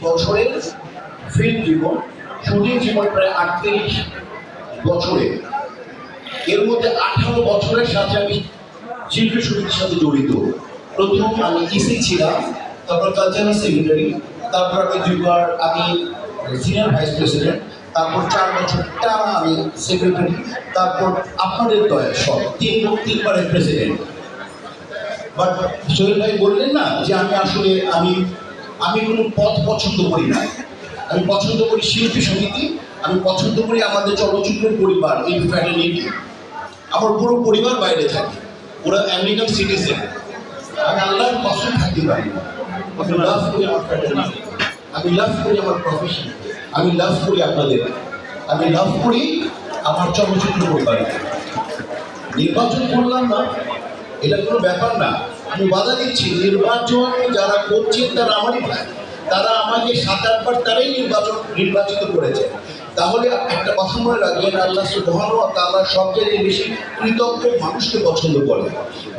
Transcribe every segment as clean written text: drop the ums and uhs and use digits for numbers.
বছরের ফিল্ম জীবন, শুটিং জীবন প্রায় 38 বছরে, এর মধ্যে 18 বছরের সাথে আমি শিল্পী সমিতির সাথে জড়িত। প্রথম আমি ইসি ছিলাম, তারপর কালচারাল সেক্রেটারি, তারপর আমি দুইবার আমি সিনিয়র ভাইস প্রেসিডেন্ট, তারপর 4 বছর টানা আমি সেক্রেটারি, তারপর আপনাদের দয়া সব তিনবারের প্রেসিডেন্ট। বাট সোহেল ভাই বললেন না যে আমি আসলে আমি কোনো পথ পছন্দ করি না। আমি পছন্দ করি শিল্পী সমিতি, আমি পছন্দ করি আমাদের চলচ্চিত্রের পরিবার, এই ফ্যামিলি। আমার পুরো পরিবার বাইরে থাকে, ওরা আমেরিকান সিটিজেন। আমি আল্লাহর কসম থাকতে পারি না। আমি লাভ করি আমার ফ্যামিলি, আমি লাভ করি আমার প্রফেশন, আমি লাভ করি আপনাদের, আমি লাভ করি আমার চলচ্চিত্র পরিবারকে। নির্বাচন করলাম না, এটা কোনো ব্যাপার না। আমি বাধা দিচ্ছি, নির্বাচন যারা করছেন তারা আমারই ভাই, তারা আমাকে 7-8 বার তারাই নির্বাচিত করেছে। তাহলে একটা কথা মনে রাখবেন, আল্লাহ সুবহানাহু ওয়া তাআলা সবচেয়ে বেশি কৃতজ্ঞ মানুষকে পছন্দ করে।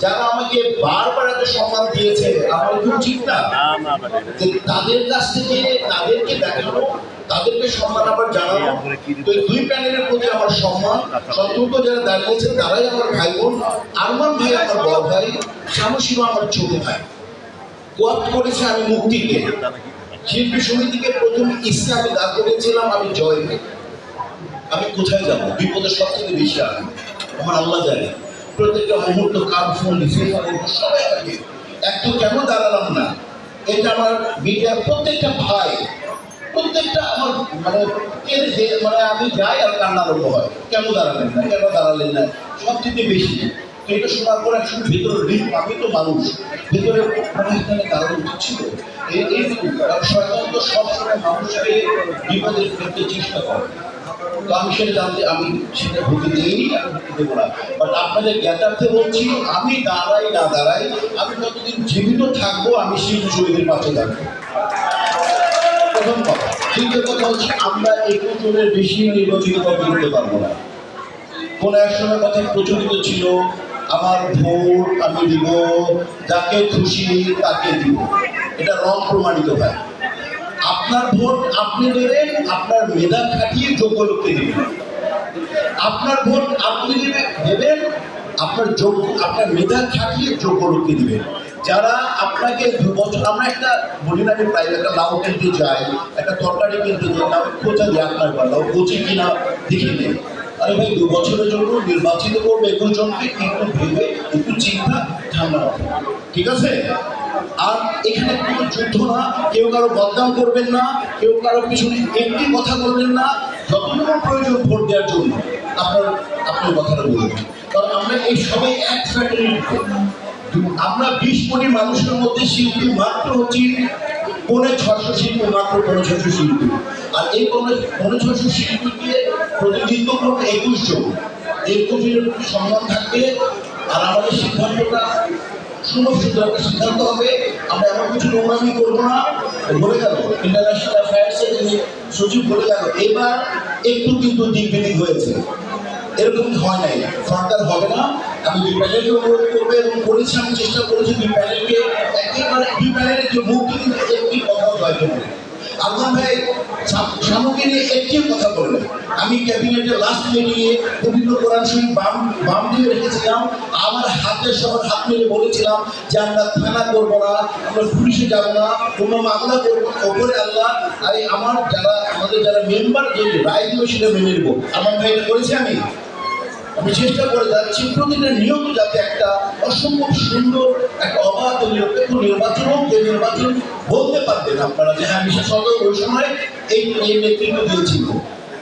যারা আমাকে বারবার এত সম্মান দিয়েছে, আমার কি উচিত না যে তাদের কাছ থেকে তাদেরকে দেখানো, তাদেরকে সম্মান আবার জানানো? তো এই দুই প্যানেলের প্রতি আমার সম্মান, সন্তত যারা দাঁড়িয়েছে তারাই আমার ভাই বোন। আরমান ভাই আমার বড় ভাই, শামসিমা আমার ছোট ভাই। কোয়াপ্ট করেছে আমি মুক্তিকে, শিল্পী সমিতিকে প্রথম ইসে আমি দাঁড় করেছিলাম আমি জয়কে। আমি কোথায় যাব? বিপদের সব থেকে বেশি আমার আল্লাহ জানে। প্রত্যেকটা মুহূর্ত কার ফোন সবাই আগে একটু কেন দাঁড়ালাম না? এটা আমার মিডিয়ার প্রত্যেকটা ভাই, প্রত্যেকটা আমার মানে আমি যাই আর কান্না আরম্ভ হয়, কেন দাঁড়ালেন না, কেন দাঁড়ালেন না, সব থেকে বেশি। তো এটা শোনার পর একসময় ভিতরে আমি তো মানুষ, ভিতরে এখানে দাঁড়ানো উচিত ছিল। শয়তান তো সবসময় মানুষকে বিপদের ফেলতে চেষ্টা করে। তো আমি সেটা জানতে, আমি সেটা হতে দিইনি, আমি হতে দেবো না। বাট আপনাদের জ্ঞাতার্থে বলছি, আমি দাঁড়াই না দাঁড়াই, আমি যতদিন জীবিত থাকবো আমি শিল্পী শহীদের পাশে থাকবো। প্রথম কথা। দ্বিতীয় কথা হচ্ছে, আমরা 21 জনের বেশি নির্বাচিত করতে পারবো না। কোনো এক সময় কথা প্রচলিত ছিল, আমার ভোট আমি দিব, যাকে খুশি তাকে দিব। এটা রং প্রমাণিত হয়। আপনার ভোট আপনি দেবেন, আপনার মেধা খাটিয়ে যোগ্য লোককে দেবেন। আপনার ভোট আপনি দেবেন, আপনার মেধা খাটিয়ে যোগ্য লোককে দিবেন। যারা আপনাকে 2 বছর, আমরা একটা বলি না যে প্রায় একটা লাউ কিনতে যাই, একটা তরকারি কিনতে যাই, লাউ খোঁজা দিই আপনার লাউ কচি কিনা দেখে নেই। আরে ভাই, 2 বছরের জন্য নির্বাচিত করবে 21 জনকে, একটু ভেবে একটু চিন্তা ঠান্ডা রাখবে, ঠিক আছে? আর এখানে কোনো যুদ্ধ না, কেউ কারো বদনাম করবেন না, কেউ কারো পিছনে একটি কথা বলবেন না। যতটুকু প্রয়োজন ভোট দেওয়ার জন্য আপনার কথাটা বলবেন, কারণ আমরা এই সবাই এক ফ্যাক্টরির। আমরা 20 কোটি মানুষের মধ্যে শিল্পী মাত্র হচ্ছি 650 শিল্পী, মাত্র 650 শিল্পী। আর এই 650 শিল্পীকে প্রতিনিধিত্ব করবে 21 জন। 21 জনের সম্মান থাকবে। আর আমাদের সিদ্ধান্তটা সুন্দর একটা সিদ্ধান্ত হবে। আমরা এমন কিছু নোংরামি করবো না। বলে গেল ইন্টারন্যাশনাল অ্যাফেয়ার্সের যিনি সচিব বলে গেল, এবার একটু কিন্তু দিক বিদিক হয়েছে, এরকম হয় নাই, সরকার হবে না। আমি 2 প্যানেলকে অনুরোধ করবো এবং করেছি, আমি চেষ্টা করেছি 2 প্যানেলকে একেবারে 2 প্যানেলের যে মুখ কিন্তু একটি কথাও জয়কে বলে। আরমান ভাই সামগ্রী নিয়ে একটি কথা বললেন। আমি ক্যাবিনেটের লাস্ট মিটিংয়ে পবিত্র কোরআন শরীফ বাম দিয়ে রেখেছিলাম। আমার সবার হাত মিলে বলেছিলাম যে আমরা থানা করবো না, আমরা পুলিশে যাবো না, কোনো মামলা করবো না, ওপরে আল্লাহ। আর আমাদের যারা মেম্বার যে রায় দিল সেটা মেনে নেবো। আমার ভাই এটা করেছি। আমি চেষ্টা করে যাচ্ছি প্রতিটা নিয়ম যাতে একটা অসম্ভব সুন্দর একটা অবাধ নিরপেক্ষ নির্বাচন হোক, যে নির্বাচন বলতে পারবেন আপনারা যে হ্যাঁ বিশেষ ওই সময় এই নেতৃত্ব দিয়েছিল।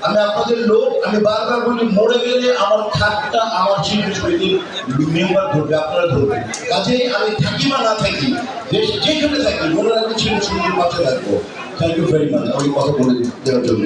আমি আপনাদের লোক, আমি বারবার বলি, মরে গেলে আমার খাতটা আমার শিল্পী সমিতির মেম্বার ধরবে, আপনারা ধরবেন। কাজেই আমি থাকি বা না থাকি, দেশ যেখানে থাকি, মনে রাখবেন শিল্পী সমিতির পাশে রাখবো। থ্যাংক ইউ ভেরি মাচ, আমি কথা বলে দেওয়ার জন্য।